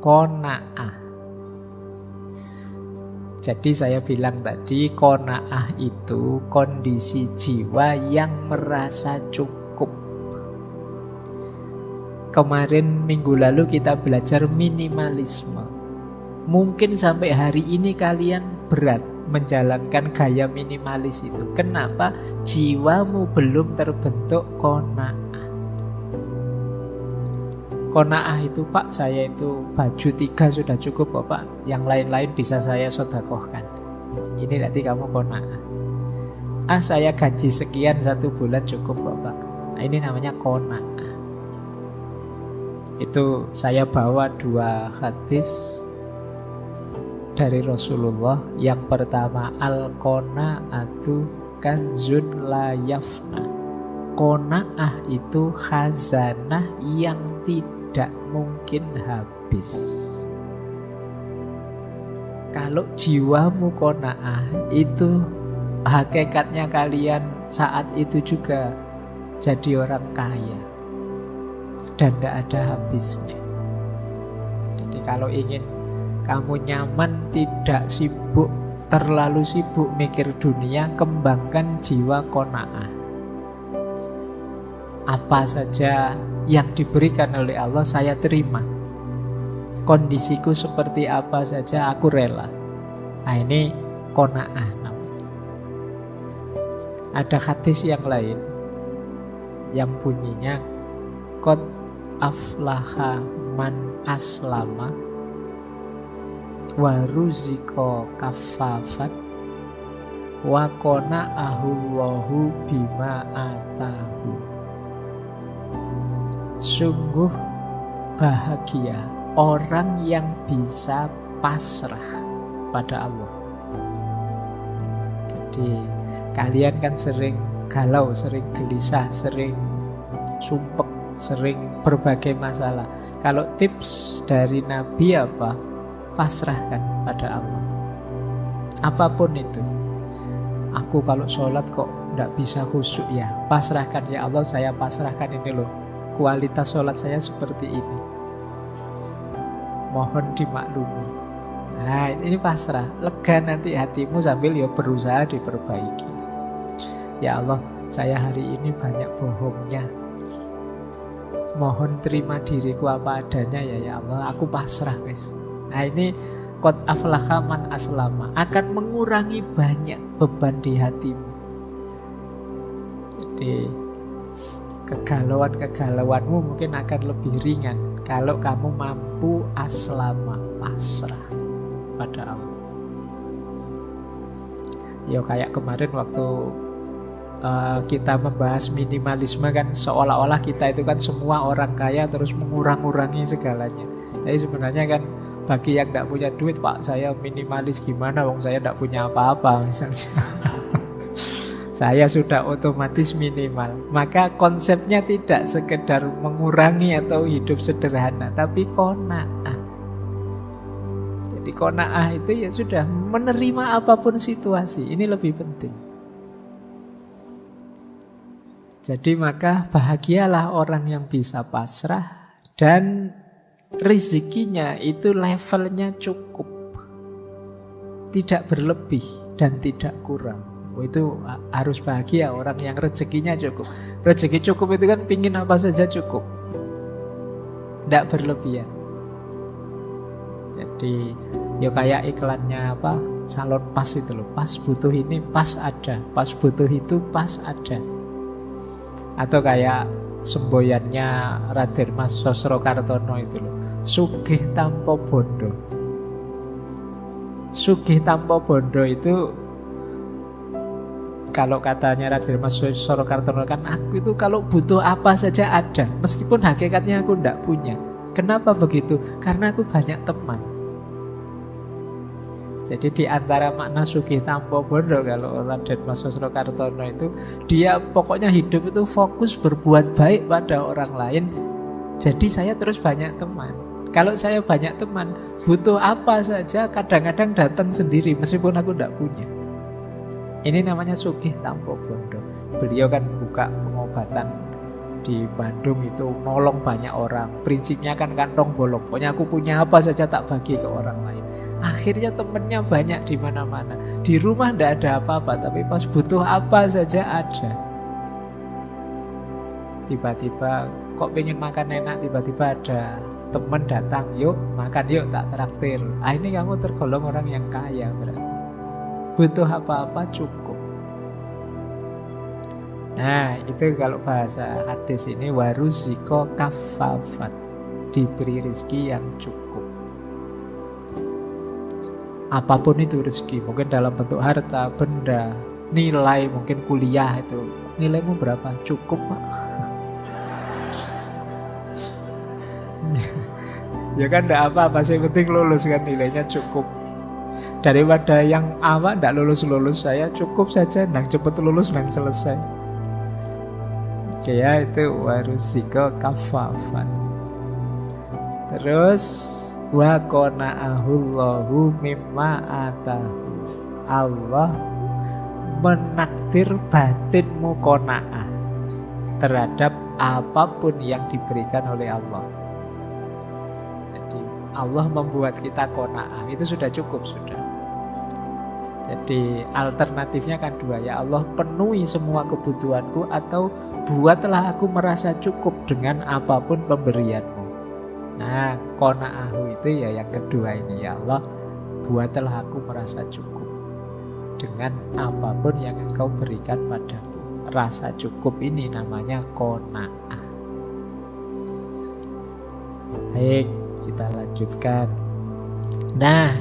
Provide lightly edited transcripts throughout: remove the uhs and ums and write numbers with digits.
qanaah. Jadi saya bilang tadi, qanaah itu kondisi jiwa yang merasa cukup. Kemarin minggu lalu kita belajar minimalisme. Mungkin sampai hari ini kalian berat menjalankan gaya minimalis itu. Kenapa? Jiwamu belum terbentuk qanaah. Qanaah itu, Pak, saya itu baju 3 sudah cukup kok, Pak. Yang lain-lain bisa saya sedekahkan. Ini nanti kamu qanaah. Saya gaji sekian 1 bulan cukup kok, Pak. Nah, ini namanya qanaah. Itu saya bawa 2 hadis dari Rasulullah. Yang pertama, al-qanaatu kanzun la yafna. Qanaah itu khazanah yang tidak mungkin habis. Kalau jiwamu qanaah, itu hakikatnya kalian saat itu juga jadi orang kaya dan tidak ada habisnya. Jadi kalau ingin kamu nyaman, tidak sibuk, terlalu sibuk mikir dunia, kembangkan jiwa qanaah. Apa saja yang diberikan oleh Allah saya terima. Kondisiku seperti apa saja aku rela. Nah, ini qanaah namanya. Ada hadis yang lain yang bunyinya qad aflaha man aslama wa ruziqa kaffafan wa qana'ahu Allahu bima atahu. Sungguh bahagia orang yang bisa pasrah pada Allah. Jadi kalian kan sering galau, sering gelisah, sering sumpek, sering berbagai masalah. Kalau tips dari Nabi apa? Pasrahkan pada Allah. Apapun itu. Aku kalau sholat kok tidak bisa khusyuk, ya pasrahkan, ya Allah saya pasrahkan ini loh. Kualitas sholat saya seperti ini, mohon dimaklumi. Nah, ini pasrah. Lega nanti hatimu sambil ya berusaha diperbaiki. Ya Allah, saya hari ini banyak bohongnya, mohon terima diriku apa adanya ya Allah, aku pasrah guys. Nah, ini qad aflaha man aslama, akan mengurangi banyak beban di hatimu. Jadi kegalauan-kegalauanmu mungkin akan lebih ringan kalau kamu mampu aslama, pasrah pada Allah. Ya kayak kemarin waktu kita membahas minimalisme kan, seolah-olah kita itu kan semua orang kaya terus mengurang-urangi segalanya. Tapi sebenarnya kan bagi yang tidak punya duit, Pak, saya minimalis gimana wong saya tidak punya apa-apa misalnya. Saya sudah otomatis minimal. Maka konsepnya tidak sekedar mengurangi atau hidup sederhana, tapi qanaah. Jadi qanaah itu ya sudah menerima apapun situasi. Ini lebih penting. Jadi maka bahagialah orang yang bisa pasrah dan rezekinya itu levelnya cukup. Tidak berlebih dan tidak kurang. Itu harus bahagia orang yang rezekinya cukup. Rezeki cukup itu kan pingin apa saja cukup, tidak berlebihan. Jadi ya kayak iklannya apa, salon pas itu loh. Pas butuh ini pas ada, pas butuh itu pas ada. Atau kayak semboyannya Raden Mas Sosrokartono itu loh, sugih tanpa bondo. Sugih tanpa bondo itu, kalau katanya Raden Mas Sosrokartono kan, aku itu kalau butuh apa saja ada, meskipun hakikatnya aku tidak punya. Kenapa begitu? Karena aku banyak teman. Jadi di antara makna sugih tanpa bondo, kalau Raden Mas Sosrokartono itu, dia pokoknya hidup itu fokus berbuat baik pada orang lain. Jadi saya terus banyak teman. Kalau saya banyak teman, butuh apa saja kadang-kadang datang sendiri meskipun aku tidak punya. Ini namanya sugih tanpa bondo. Beliau kan buka pengobatan di Bandung itu nolong banyak orang. Prinsipnya kan kantong bolong. Pokoknya aku punya apa saja tak bagi ke orang lain. Akhirnya temennya banyak di mana-mana. Di rumah ndak ada apa-apa, tapi pas butuh apa saja ada. Tiba-tiba kok pengen makan enak, tiba-tiba ada temen datang, yuk makan yuk tak traktir. Ini kamu tergolong orang yang kaya berarti. Butuh apa-apa cukup. Nah, itu kalau bahasa hadis ini waruziko kafafat, diberi rezeki yang cukup. Apapun itu rezeki, mungkin dalam bentuk harta, benda, nilai, mungkin kuliah itu. Nilaimu berapa? Cukup, Pak. Ya kan enggak apa-apa, yang penting lulus kan, nilainya cukup. Daripada yang awak enggak lulus-lulus, saya cukup saja, nang cepet lulus, nang selesai. Oke ya, itu waruziko kafafan. Terus wa qana'ahullahu mimma atahu. Allah menakdir batinmu qanaah terhadap apapun yang diberikan oleh Allah. Jadi Allah membuat kita qanaah, itu sudah cukup sudah. Jadi alternatifnya kan dua, ya Allah penuhi semua kebutuhanku atau buatlah aku merasa cukup dengan apapun pemberianmu. Nah, qana'ahu itu ya yang kedua ini, ya Allah buatlah aku merasa cukup dengan apapun yang engkau berikan padaku. Rasa cukup ini namanya qana'ah. Baik, kita lanjutkan. Nah,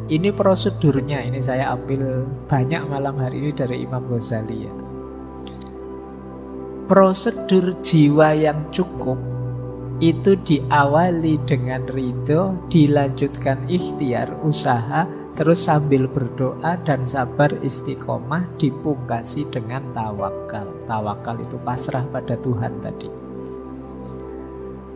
ini prosedurnya, ini saya ambil banyak malam hari ini dari Imam Ghazali ya. Prosedur jiwa yang cukup itu diawali dengan ridho, dilanjutkan ikhtiar, usaha, terus sambil berdoa dan sabar istiqomah, dipungkasi dengan tawakal. Tawakal itu pasrah pada Tuhan tadi.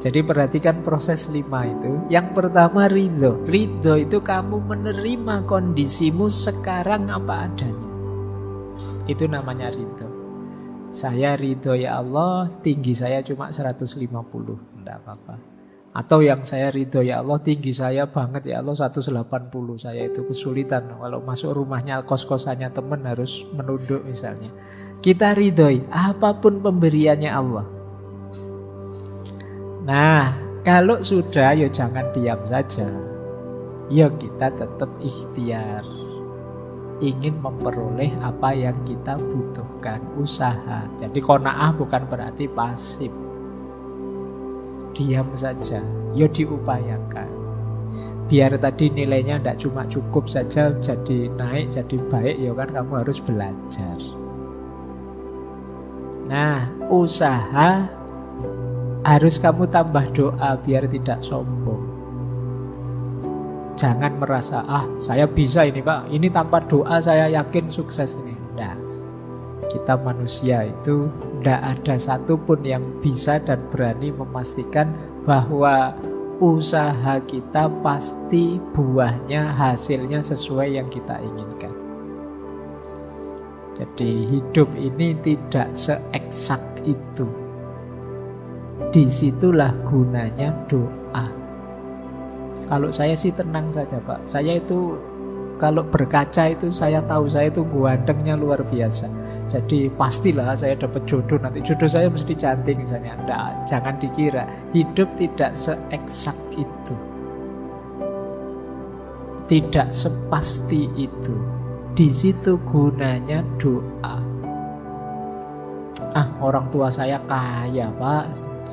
Jadi perhatikan proses 5 itu. Yang pertama ridho. Ridho itu kamu menerima kondisimu sekarang apa adanya. Itu namanya ridho. Saya ridho ya Allah, tinggi saya cuma 150, tidak apa-apa. Atau yang saya ridho ya Allah, tinggi saya banget ya Allah 180, saya itu kesulitan. Kalau masuk rumahnya kos-kosannya teman harus menunduk misalnya. Kita ridhoi apapun pemberiannya Allah. Nah, kalau sudah, ya jangan diam saja. Ya kita tetap ikhtiar. Ingin memperoleh apa yang kita butuhkan, usaha. Jadi qanaah bukan berarti pasif. Diam saja, ya diupayakan. Biar tadi nilainya tidak cuma cukup saja, jadi naik, jadi baik, ya kan kamu harus belajar. Nah, usaha harus kamu tambah doa biar tidak sombong. Jangan merasa, saya bisa ini Pak, ini tanpa doa saya yakin sukses ini. Nah, kita manusia itu tidak ada satupun yang bisa dan berani memastikan bahwa usaha kita pasti buahnya, hasilnya sesuai yang kita inginkan. Jadi hidup ini tidak seeksak itu. Disitulah gunanya doa. Kalau saya sih tenang saja Pak. Saya itu kalau berkaca itu saya tahu saya itu gantengnya luar biasa. Jadi pastilah saya dapat jodoh, nanti jodoh saya mesti cantik misalnya. Nggak, jangan dikira. Hidup tidak seeksak itu. Tidak sepasti itu. Di situ gunanya doa. Orang tua saya kaya Pak,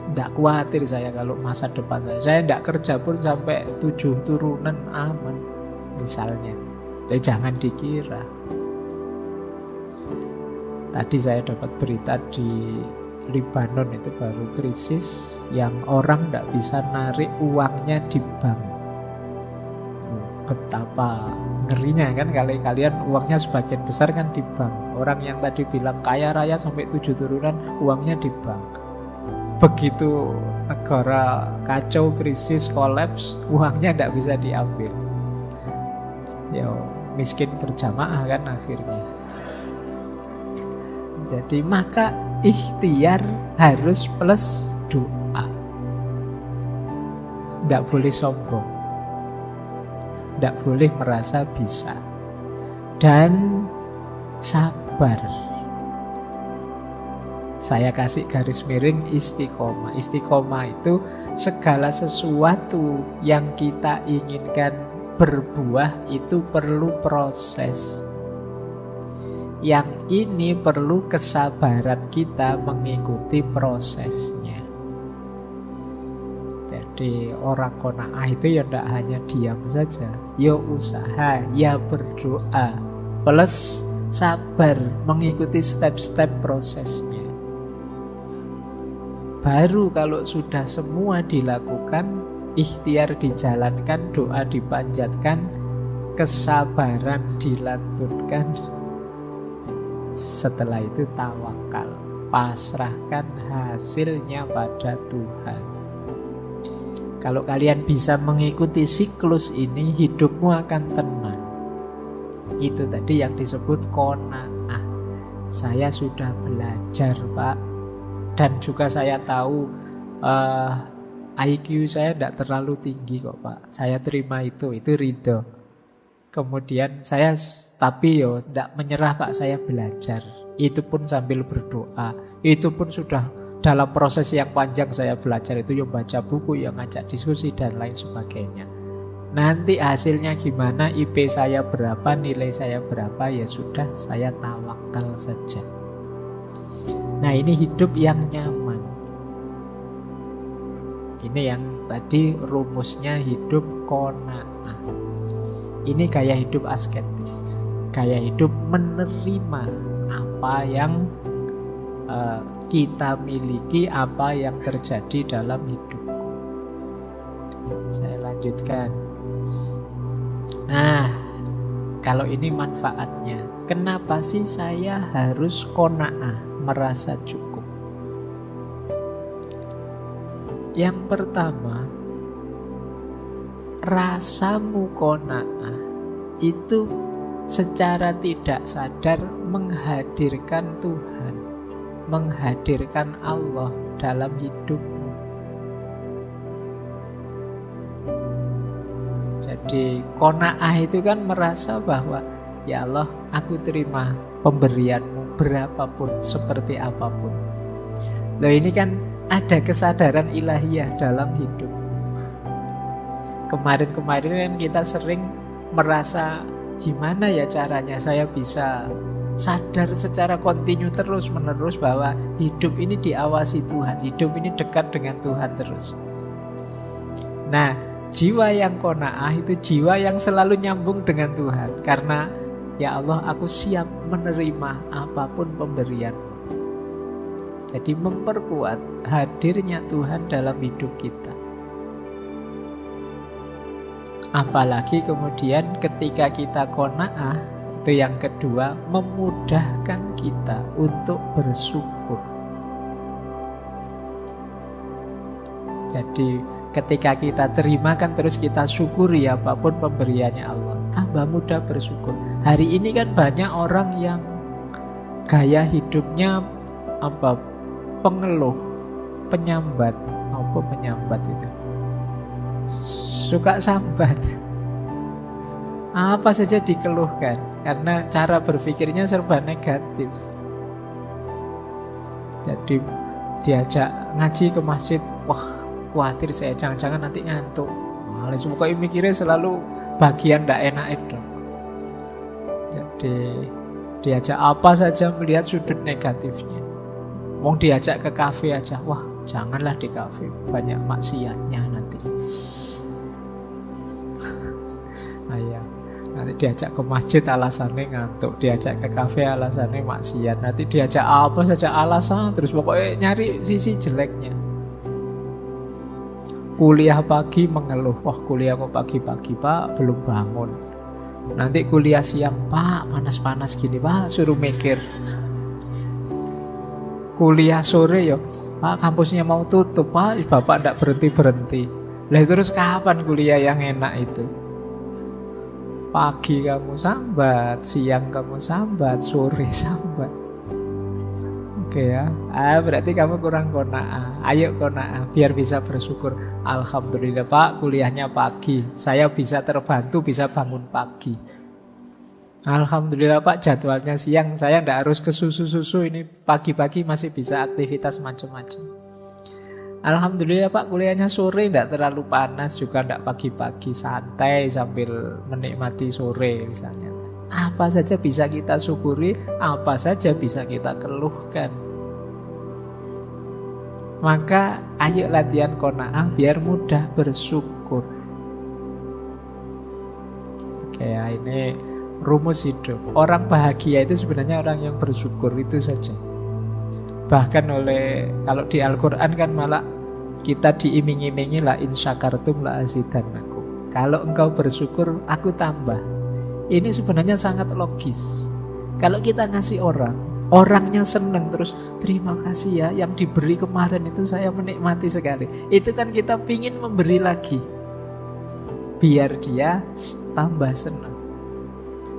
tidak khawatir saya kalau masa depan saya tidak kerja pun sampai 7 turunan aman misalnya. Tapi jangan dikira. Tadi saya dapat berita di Lebanon itu baru krisis yang orang tidak bisa narik uangnya di bank. Betapa ngerinya kan, kalian uangnya sebagian besar kan di bank. Orang yang tadi bilang kaya raya sampai 7 turunan uangnya di bank. Begitu negara kacau, krisis, kolaps, uangnya tidak bisa diambil. Ya miskin berjamaah kan akhirnya. Jadi maka ikhtiar harus plus doa. Tidak boleh sombong, tidak boleh merasa bisa, dan sabar. Saya kasih garis miring istiqomah. Istiqomah itu segala sesuatu yang kita inginkan berbuah itu perlu proses. Yang ini perlu kesabaran kita mengikuti prosesnya. Jadi orang qanaah itu ya tidak hanya diam saja, ya usaha, ya berdoa, plus sabar mengikuti step-step prosesnya. Baru kalau sudah semua dilakukan, ikhtiar dijalankan, doa dipanjatkan, kesabaran dilantunkan, setelah itu tawakal, pasrahkan hasilnya pada Tuhan. Kalau kalian bisa mengikuti siklus ini, hidupmu akan tenang. Itu tadi yang disebut qanaah. Saya sudah belajar, Pak. Dan juga saya tahu IQ saya tidak terlalu tinggi kok, Pak. Saya terima itu ridho. Kemudian saya, tapi tidak menyerah, Pak, saya belajar. Itu pun sambil berdoa. Itu pun sudah dalam proses yang panjang saya belajar itu, baca buku, ngajak diskusi dan lain sebagainya. Nanti hasilnya gimana, IP saya berapa, nilai saya berapa, ya sudah, saya tawakal saja. Nah, ini hidup yang nyaman. Ini yang tadi rumusnya hidup qanaah. Ini gaya hidup asketik. Gaya hidup menerima apa yang kita miliki, apa yang terjadi dalam hidupku. Saya lanjutkan. Nah, kalau ini manfaatnya. Kenapa sih saya harus qanaah, merasa cukup? Yang pertama, rasamu qanaah itu secara tidak sadar menghadirkan Tuhan, menghadirkan Allah dalam hidupmu. Jadi qanaah itu kan merasa bahwa ya Allah, aku terima pemberianmu berapapun, seperti apapun. Loh, ini kan ada kesadaran ilahiyah dalam hidup. Kemarin-kemarin kan kita sering merasa gimana ya caranya saya bisa sadar secara kontinu terus-menerus bahwa hidup ini diawasi Tuhan, hidup ini dekat dengan Tuhan terus. Nah, jiwa yang qanaah itu jiwa yang selalu nyambung dengan Tuhan. Karena ya Allah, aku siap menerima apapun pemberian. Jadi memperkuat hadirnya Tuhan dalam hidup kita. Apalagi kemudian ketika kita qanaah, itu yang kedua, memudahkan kita untuk bersyukur. Jadi ketika kita terima kan terus kita syukuri apapun pemberiannya Allah, tambah mudah bersyukur. Hari ini kan banyak orang yang gaya hidupnya pengeluh, penyambat. Apa penyambat itu? Suka sambat. Apa saja dikeluhkan karena cara berpikirnya serba negatif. Jadi diajak ngaji ke masjid, wah khawatir saya jangan-jangan nanti ngantuk. Malah cuma mikirnya selalu bagian ndak enak itu. Jadi diajak apa saja melihat sudut negatifnya. Mau diajak ke kafe aja, wah janganlah di kafe, banyak maksiatnya nanti. Ayah, nanti diajak ke masjid alasannya ngantuk, diajak ke kafe alasannya maksiat, nanti diajak apa saja alasan, terus pokoknya nyari sisi jeleknya. Kuliah pagi mengeluh, wah kuliah kok pagi-pagi Pak, belum bangun. Nanti kuliah siang, Pak panas-panas gini Pak, suruh mikir. Kuliah sore ya, Pak kampusnya mau tutup Pak, Bapak tidak berhenti-berhenti. Lah terus kapan kuliah yang enak itu? Pagi kamu sambat, siang kamu sambat, sore sambat. Oke ya. Berarti kamu kurang qanaah. Ayo qanaah biar bisa bersyukur. Alhamdulillah Pak, kuliahnya pagi. Saya bisa terbantu, bisa bangun pagi. Alhamdulillah Pak, jadwalnya siang. Saya tidak harus ke susu-susu. Ini pagi-pagi masih bisa aktivitas macam-macam. Alhamdulillah Pak, kuliahnya sore, tidak terlalu panas, juga tidak pagi-pagi, santai sambil menikmati sore misalnya. Apa saja bisa kita syukuri, apa saja bisa kita keluhkan. Maka ayo latihan qanaah biar mudah bersyukur. Oke ya, ini rumus hidup. Orang bahagia itu sebenarnya orang yang bersyukur, itu saja. Bahkan kalau di Al-Quran kan malah kita diiming-imingi la in syakartum la azidannakum. Kalau engkau bersyukur, aku tambah. Ini sebenarnya sangat logis. Kalau kita ngasih orangnya seneng terus, terima kasih ya, yang diberi kemarin itu saya menikmati sekali. Itu kan kita pingin memberi lagi, biar dia tambah senang.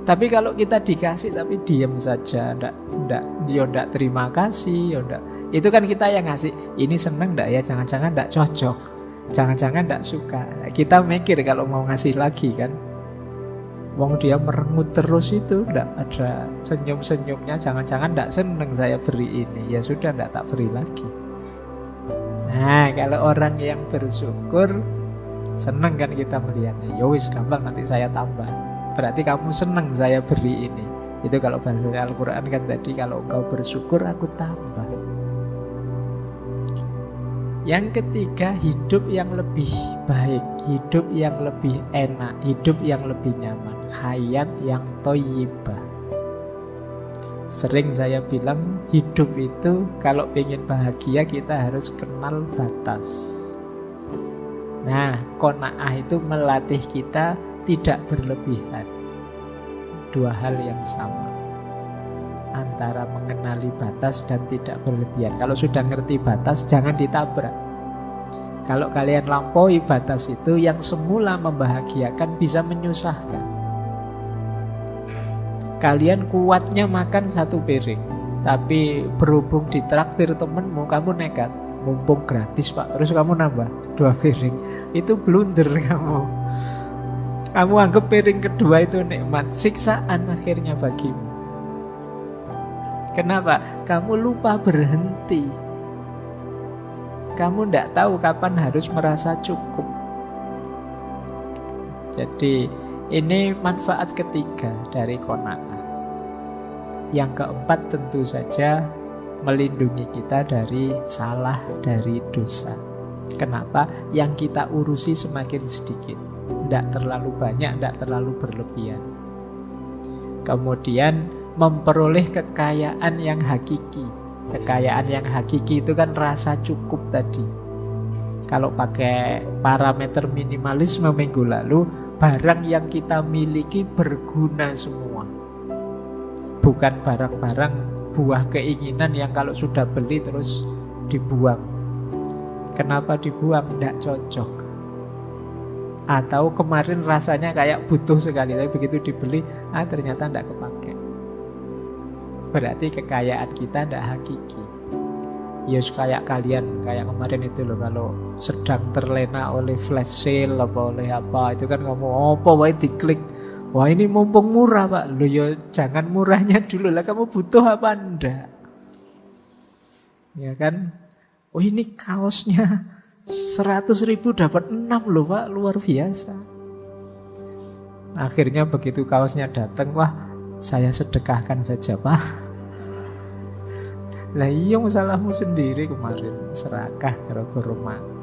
Tapi kalau kita dikasih tapi diam saja, ndak terima kasih, ndak. Itu kan kita yang ngasih, ini seneng ndak ya, jangan-jangan ndak cocok, jangan-jangan ndak suka. Kita mikir kalau mau ngasih lagi kan. Wong dia merengut terus itu, ndak ada senyum-senyumnya, jangan-jangan ndak seneng saya beri ini. Ya sudah, ndak tak beri lagi. Nah, kalau orang yang bersyukur, seneng kan kita melihatnya. Yowis, gampang, nanti saya tambah. Berarti kamu seneng saya beri ini. Itu kalau bahasa Al-Quran kan tadi, kalau engkau bersyukur aku tambah. Yang ketiga, hidup yang lebih baik, hidup yang lebih enak, hidup yang lebih nyaman, hayat yang thayyibah. Sering saya bilang, hidup itu kalau ingin bahagia kita harus kenal batas. Nah, qanaah itu melatih kita tidak berlebihan. Dua hal yang sama antara mengenali batas dan tidak berlebihan. Kalau sudah ngerti batas, jangan ditabrak. Kalau kalian lampaui batas itu, yang semula membahagiakan bisa menyusahkan. Kalian kuatnya makan 1 piring, tapi berhubung ditraktir temenmu, kamu nekat. Mumpung gratis Pak, terus kamu nambah 2 piring. Itu blunder kamu. Kamu anggap piring kedua itu nikmat, siksaan akhirnya bagimu. Kenapa? Kamu lupa berhenti. Kamu tidak tahu kapan harus merasa cukup. Jadi ini manfaat ketiga dari qanaah. Yang keempat tentu saja melindungi kita dari salah, dari dosa. Kenapa? Yang kita urusi semakin sedikit, tidak terlalu banyak, tidak terlalu berlebihan. Kemudian memperoleh kekayaan yang hakiki. Kekayaan yang hakiki itu kan rasa cukup tadi. Kalau pakai parameter minimalisme minggu lalu, barang yang kita miliki berguna semua. Bukan barang-barang buah keinginan yang kalau sudah beli terus dibuang. Kenapa dibuang? Tidak cocok. Atau kemarin rasanya kayak butuh sekali, tapi begitu dibeli, ternyata tidak kepakai. Berarti kekayaan kita tidak hakiki. Yus kayak kalian, kayak kemarin itu loh, kalau sedang terlena oleh flash sale apa oleh apa, itu kan kamu apa wae diklik. Wah ini mumpung murah Pak. Loh ya jangan murahnya dulu lah, kamu butuh apa enggak? Ya kan? Oh ini kaosnya 100.000 dapat 6 loh Pak, luar biasa. Akhirnya begitu kaosnya datang, wah saya sedekahkan saja Pak. Lah iya masalahmu sendiri kemarin, serakah gara-gara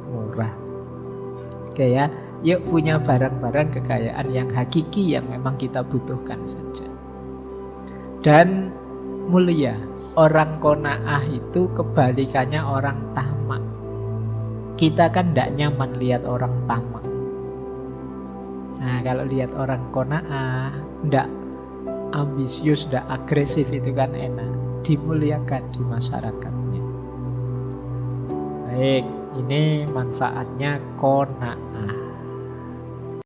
murah. Oke ya, yuk punya barang-barang kekayaan yang hakiki yang memang kita butuhkan saja. Dan mulia, orang qanaah itu kebalikannya orang tamak. Kita kan tidak nyaman lihat orang tamak. Nah kalau lihat orang qanaah, tidak ambisius, tidak agresif, itu kan enak, dimuliakan di masyarakatnya. Baik, ini manfaatnya qanaah.